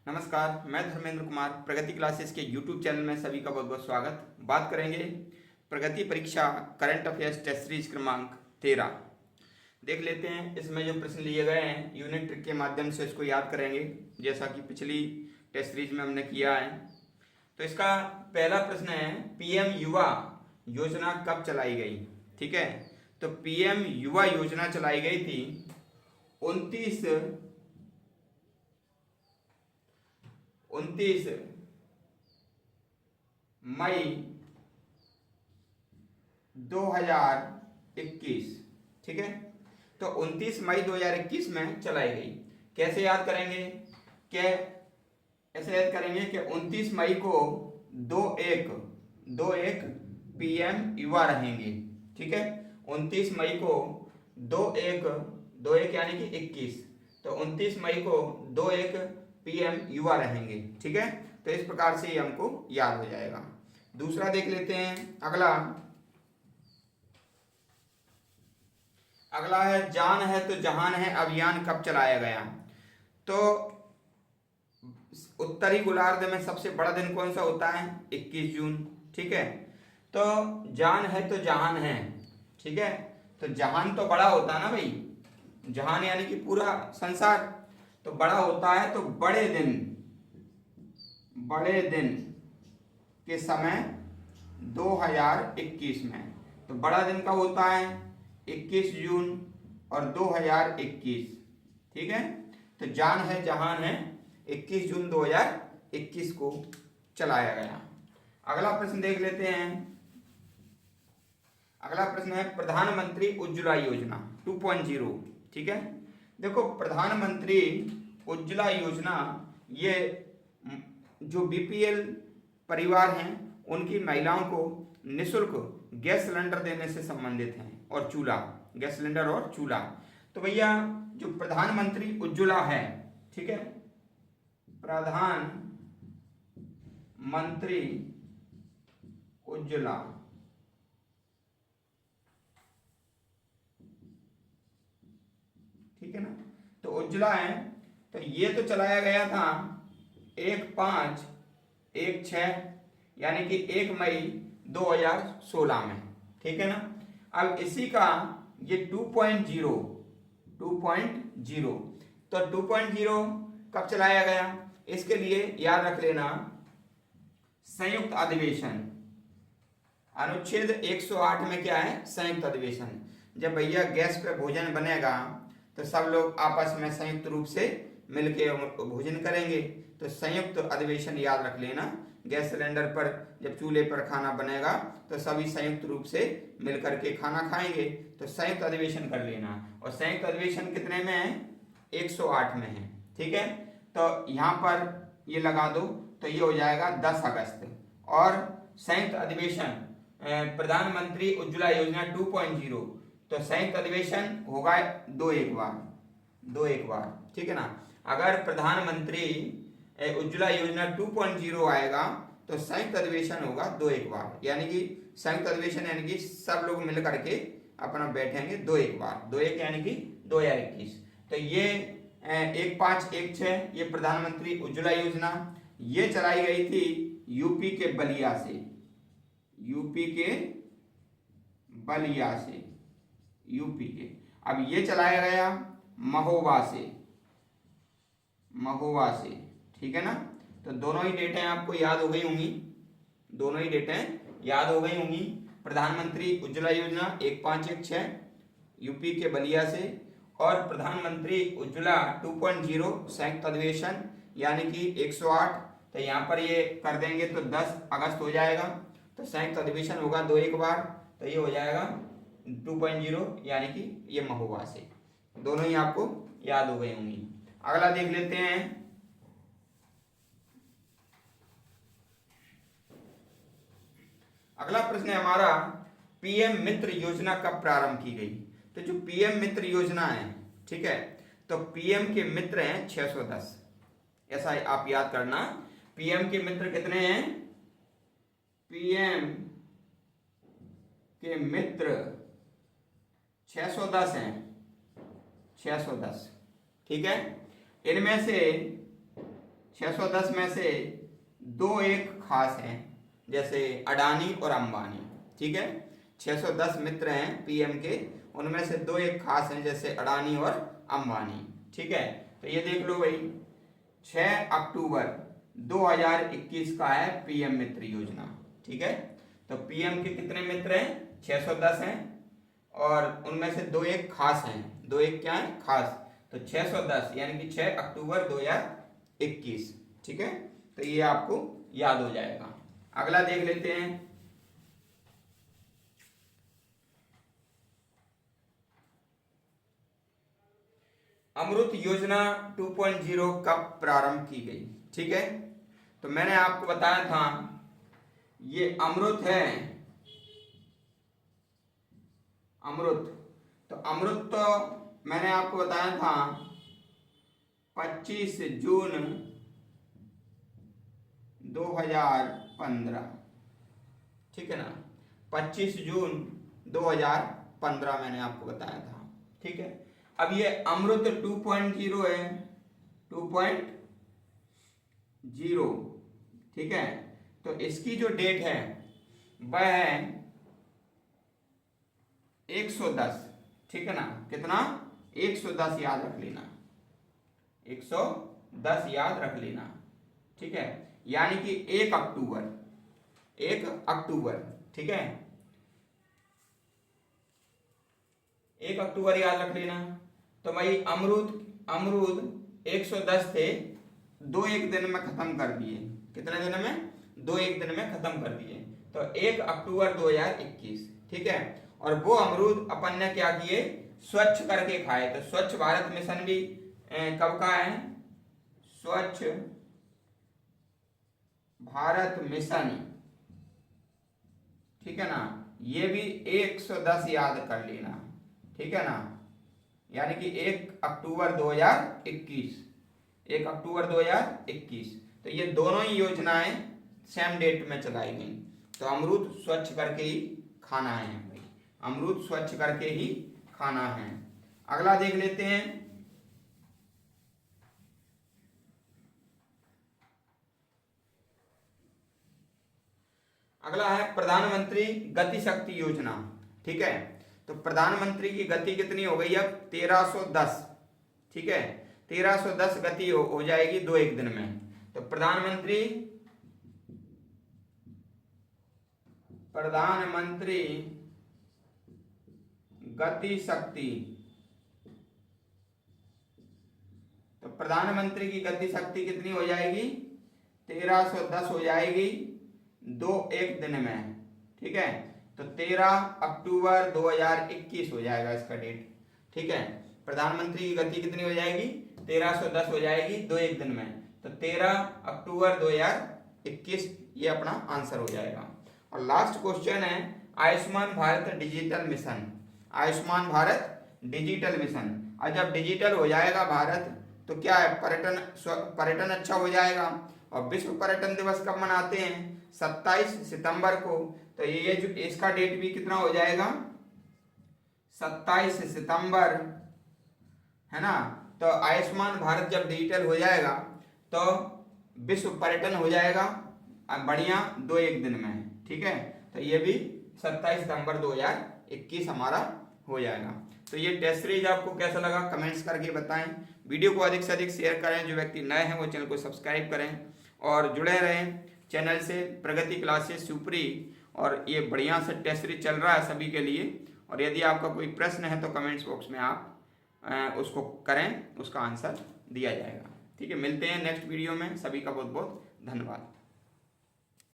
नमस्कार, मैं धर्मेंद्र कुमार प्रगति क्लासेस के YouTube चैनल में सभी का बहुत बहुत स्वागत। बात करेंगे प्रगति परीक्षा करंट अफेयर्स टेस्ट सीरीज क्रमांक 13। देख लेते हैं इसमें जो प्रश्न लिए गए हैं यूनिट ट्रिक के माध्यम से इसको याद करेंगे, जैसा कि पिछली टेस्ट सीरीज में हमने किया है। तो इसका पहला प्रश्न है, पीएम युवा योजना कब चलाई गई। ठीक है, तो पीएम युवा योजना चलाई गई थी 29 मई 2021। ठीक है, तो 29 मई 2021 में चलाई गई। कैसे याद करेंगे ऐसे याद करेंगे कि 29 मई को 2-1 पीएम युवा रहेंगे। ठीक है, 29 मई को 2-1 यानी कि 21, तो 29 मई को 2-1 पीएम युवा रहेंगे। ठीक है, तो इस प्रकार से ये हमको याद हो जाएगा। दूसरा देख लेते हैं, अगला है जान है तो जहान है अभियान कब चलाया गया। तो उत्तरी गोलार्ध में सबसे बड़ा दिन कौन सा होता है? 21 जून। ठीक है, तो जान है तो जहान है। ठीक है, तो जहान तो बड़ा होता है ना भाई, जहान यानी कि पूरा संसार, तो बड़ा होता है। तो बड़े दिन के समय 2021 में, तो बड़ा दिन कब होता है? 21 जून और 2021। ठीक है, तो जान है जहान है 21 जून 2021 को चलाया गया। अगला प्रश्न देख लेते हैं। अगला प्रश्न है प्रधानमंत्री उज्ज्वला योजना 2.0। ठीक है, देखो प्रधानमंत्री उज्ज्वला योजना ये जो बीपीएल परिवार हैं उनकी महिलाओं को निःशुल्क गैस सिलेंडर देने से संबंधित हैं, और चूल्हा, गैस सिलेंडर और चूल्हा। तो भैया जो प्रधानमंत्री उज्ज्वला है, ठीक है, प्रधानमंत्री उज्ज्वला, ठीक है ना, तो उज्ज्वला है, तो ये तो चलाया गया था 1/5/1/6 यानी कि 1 मई 2016 में। ठीक है ना, अब इसी का ये 2.0 तो 2.0 कब चलाया गया? इसके लिए याद रख लेना संयुक्त अधिवेशन, अनुच्छेद 108 में क्या है? संयुक्त अधिवेशन। जब भैया गैस पे भोजन बनेगा तो सब लोग आपस में संयुक्त रूप से मिलके भोजन करेंगे, तो संयुक्त अधिवेशन याद रख लेना। गैस सिलेंडर पर जब चूल्हे पर खाना बनेगा तो सभी संयुक्त रूप से मिलकर के खाना खाएंगे, तो संयुक्त अधिवेशन कर लेना। और संयुक्त अधिवेशन कितने में है? 108 में है। ठीक है, तो यहाँ पर ये लगा दो, तो ये हो जाएगा 10 अगस्त। और संयुक्त अधिवेशन प्रधानमंत्री उज्ज्वला योजना 2.0, तो संयुक्त अधिवेशन होगा 2-1 बार। ठीक है ना, अगर प्रधानमंत्री उज्ज्वला योजना 2.0 आएगा तो संयुक्त अधिवेशन होगा 2-1 बार, यानी कि संयुक्त अधिवेशन यानी कि सब लोग मिल करके अपना बैठेंगे 2-1 बार, 2-1 यानी कि 2021। तो ये 1/5/1/6 ये प्रधानमंत्री उज्ज्वला योजना ये चलाई गई थी यूपी के बलिया से, यूपी के। अब ये चलाया गया महोबा से। ठीक है ना, तो दोनों ही डेटें आपको याद हो गई होंगी। प्रधानमंत्री उज्ज्वला योजना 1/5/1/6 यूपी के बलिया से, और प्रधानमंत्री उज्ज्वला 2.0 संयुक्त अधिवेशन यानी कि 108। तो यहाँ पर ये कर देंगे तो 10 अगस्त हो जाएगा, तो संयुक्त अधिवेशन होगा 2-1 बार, तो ये हो जाएगा 2.0 यानी कि ये महोबा से। दोनों ही आपको याद हो गई होंगी। अगला देख लेते हैं। अगला प्रश्न है हमारा, पीएम मित्र योजना कब प्रारंभ की गई। तो जो पीएम मित्र योजना है, ठीक है, तो पीएम के मित्र हैं 610, ऐसा आप याद करना। पीएम के मित्र कितने हैं? पीएम के मित्र 610 हैं, 610। ठीक है, इनमें से 610 में से 2 एक खास हैं, जैसे अडानी और अंबानी। ठीक है, 610 मित्र हैं पीएम के, उनमें से 2 एक खास हैं, जैसे अडानी और अंबानी। ठीक है, तो ये देख लो भाई, 6 अक्टूबर 2021 का है पीएम मित्र योजना। ठीक है, तो पीएम के कितने मित्र हैं? 610 हैं, और उनमें से 2 एक खास हैं। 2 एक क्या है? खास। तो 610 यानी कि 6 अक्टूबर 2021। ठीक है, तो ये आपको याद हो जाएगा। अगला देख लेते हैं। अमृत योजना 2.0 कब प्रारंभ की गई? ठीक है, तो मैंने आपको बताया था ये अमृत है, अमृत। तो अमृत तो मैंने आपको बताया था 25 जून 2015। ठीक है ना, 25 जून 2015 मैंने आपको बताया था। ठीक है, अब ये अमृत 2.0 है, 2.0। ठीक है, तो इसकी जो डेट है वह है 110। ठीक है ना, कितना? 110 याद रख लेना, 110 याद रख लेना। ठीक है, यानी कि 1 अक्टूबर, 1 अक्टूबर। ठीक है, 1 अक्टूबर याद रख लेना। तो भाई अमरूद 110 थे, 2 एक दिन में खत्म कर दिए। कितने दिन में? 2 एक दिन में खत्म कर दिए। तो 1 अक्टूबर 2021। ठीक है, और वो अमरूद अपन ने क्या किए? स्वच्छ करके खाए। तो स्वच्छ भारत मिशन भी कब का है? स्वच्छ भारत मिशन। ठीक है ना, ये भी 110 याद कर लेना। ठीक है ना, यानी कि 1 अक्टूबर 2021, 1 अक्टूबर 2021। तो ये दोनों ही योजनाएं सेम डेट में चलाई गई। तो अमरूद स्वच्छ करके ही खाना है भाई, अमरूद स्वच्छ करके ही खाना है। अगला देख लेते हैं। अगला है प्रधानमंत्री गति शक्ति योजना। ठीक है, तो प्रधानमंत्री की गति कितनी हो गई अब? 1310। ठीक है, 1310 गति हो जाएगी 2 एक दिन में। तो प्रधानमंत्री गति शक्ति, तो प्रधानमंत्री की गति शक्ति कितनी हो जाएगी? 1310 हो जाएगी 2 एक दिन में। ठीक है, तो 13 अक्टूबर 2021 हो जाएगा इसका डेट। ठीक है, प्रधानमंत्री की गति कितनी हो जाएगी? 1310 हो जाएगी 2 एक दिन में। तो 13 अक्टूबर 2021 ये अपना आंसर हो जाएगा। और लास्ट क्वेश्चन है Ayushman Bharat digital mission. Ayushman Bharat digital mission, और जब डिजिटल हो जाएगा भारत तो क्या है? पर्यटन अच्छा हो जाएगा। और विश्व पर्यटन दिवस कब मनाते हैं? 27 सितंबर को। तो ये जो इसका डेट भी कितना हो जाएगा? 27 सितंबर, है ना। तो आयुष्मान भारत जब डिजिटल हो जाएगा तो विश्व पर्यटन हो जाएगा बढ़िया 2 एक दिन में। ठीक है, तो ये भी 27 सितंबर 2021 हमारा हो जाएगा। तो ये टेस्ट सीरीज आपको कैसा लगा कमेंट्स करके बताएं। वीडियो को अधिक से अधिक शेयर करें। जो व्यक्ति नए हैं वो चैनल को सब्सक्राइब करें और जुड़े रहें चैनल से। प्रगति क्लासेस सुप्री, और ये बढ़िया से टेस्ट सीरीज चल रहा है सभी के लिए। और यदि आपका कोई प्रश्न है तो कमेंट्स बॉक्स में आप उसको करें, उसका आंसर दिया जाएगा। ठीक है, मिलते हैं नेक्स्ट वीडियो में। सभी का बहुत बहुत धन्यवाद।